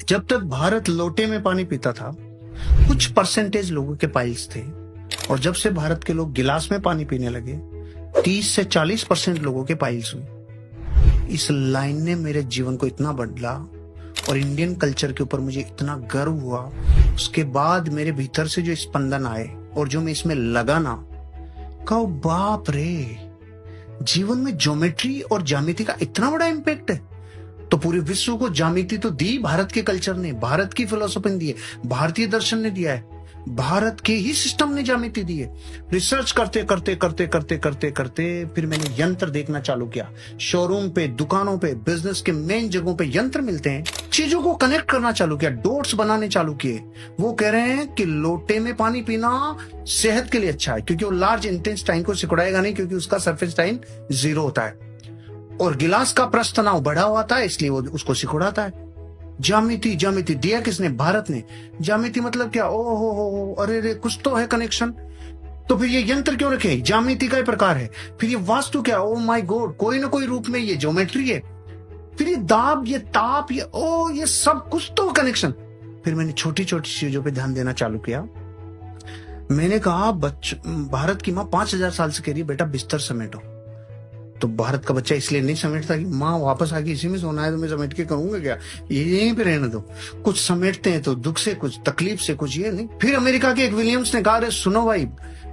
जब तक भारत लोटे में पानी पीता था, कुछ परसेंटेज लोगों के पाइल्स थे, और जब से भारत के लोग गिलास में पानी पीने लगे, 30 से 40% लोगों के पाइल्स हुए। इस लाइन ने मेरे जीवन को इतना बदला और इंडियन कल्चर के ऊपर मुझे इतना गर्व हुआ। उसके बाद मेरे भीतर से जो स्पंदन आए और जो मैं इसमें लगा ना, कहो बाप रे, जीवन में ज्योमेट्री और ज्यामिति का इतना बड़ा इम्पैक्ट है। तो पूरे विश्व को ज्यामिति तो दी भारत के कल्चर ने, भारत की फिलोसफी ने दी है, भारतीय दर्शन ने दिया है, भारत के ही सिस्टम ने ज्यामिति दी है। रिसर्च करते करते करते करते करते करते फिर मैंने यंत्र देखना चालू किया। शोरूम पे, दुकानों पे, बिजनेस के मेन जगहों पे यंत्र मिलते हैं। चीजों को कनेक्ट करना चालू किया, डॉट्स बनाने चालू किए। वो कह रहे हैं कि लोटे में पानी पीना सेहत के लिए अच्छा है, क्योंकि वो लार्ज इंटेस्टाइन को सिकुड़ाएगा नहीं, क्योंकि उसका सरफेस टाइम 0 होता है, और गिलास का प्रस्थ तनाव बढ़ा हुआ था, इसलिए वो उसको सिकुड़ाता है। ज्यामिति ज्यामिति दिया किसने? भारत ने। ज्यामिति मतलब क्या? ओ हो, अरे रे, कुछ तो है कनेक्शन। तो फिर ये यंत्र क्यों रखे? ज्यामिति का ही प्रकार है। फिर ये वास्तु क्या? ओ माय गॉड, कोई ना कोई रूप में ये ज्योमेट्री है। फिर ये दाब, ये ताप, ये सब कुछ तो कनेक्शन। फिर मैंने छोटी छोटी चीजों पे ध्यान देना चालू किया। मैंने कहा, भारत की माँ 5000 साल से कह रही है, बेटा बिस्तर समेटो। तो भारत का बच्चा इसलिए नहीं समेटता कि माँ वापस आके इसी में सोना है, तो मैं समेट के करूंगा क्या, ये यहीं पे रहने दो। कुछ समेटते हैं तो दुख से, कुछ तकलीफ से, कुछ ये नहीं। फिर अमेरिका के एक विलियम्स ने कहा, अरे सुनो भाई,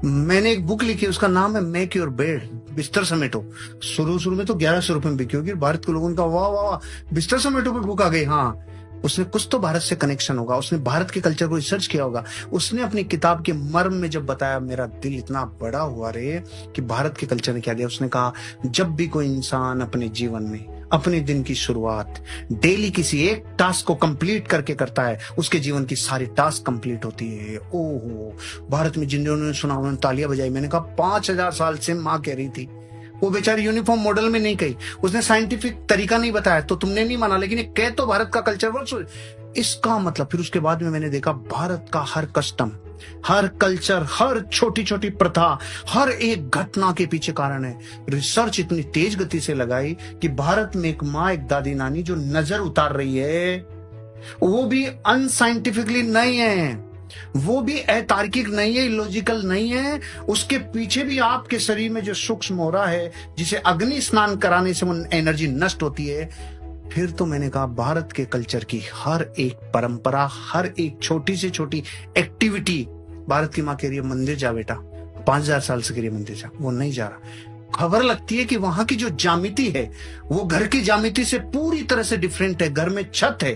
मैंने एक बुक लिखी, उसका नाम है मेक योर बेड, बिस्तर समेटो। शुरू में तो 1100 रुपए में बिकी होगी। भारत के लोगों ने कहा, वाह वाह वाह, बिस्तर समेटो पे बुक आ गई। हाँ, उसने कुछ तो भारत से कनेक्शन होगा, उसने भारत के कल्चर को रिसर्च किया होगा। उसने अपनी किताब के मर्म में जब बताया, मेरा दिल इतना बड़ा हुआ रे कि भारत के कल्चर ने क्या दिया। उसने कहा, जब भी कोई इंसान अपने जीवन में अपने दिन की शुरुआत डेली किसी एक टास्क को कंप्लीट करके करता है, उसके जीवन की सारी टास्क कंप्लीट होती है। ओहो, भारत में जिन्होंने सुना उन्होंने तालियां बजाई। मैंने कहा 5000 साल से माँ कह रही थी। वो बेचारी यूनिफॉर्म मॉडल में नहीं कही, उसने साइंटिफिक तरीका नहीं बताया, तो तुमने नहीं माना, लेकिन ये कह तो भारत का कल्चर वर्ष। इसका मतलब फिर उसके बाद में मैंने देखा, भारत का हर कस्टम, हर कल्चर, हर छोटी छोटी प्रथा, हर एक घटना के पीछे कारण है। रिसर्च इतनी तेज गति से लगाई कि भारत में एक माँ, एक दादी नानी जो नजर उतार रही है, वो भी अनसाइंटिफिकली नहीं है, वो भी अतार्किक नहीं है, इलॉजिकल नहीं है। उसके पीछे भी आपके शरीर में जो सूक्ष्म हो रहा है, जिसे अग्नि स्नान कराने से वो एनर्जी नष्ट होती है। फिर तो मैंने कहा, भारत के कल्चर की हर एक परंपरा, हर एक छोटी से छोटी एक्टिविटी, भारत की माँ कह रही है मंदिर जा बेटा, 5000 साल से कह रही है मंदिर जा, वो नहीं जा रहा। खबर लगती है कि वहां की जो ज्यामिति है वो घर की ज्यामिति से पूरी तरह से डिफरेंट है। घर में छत है,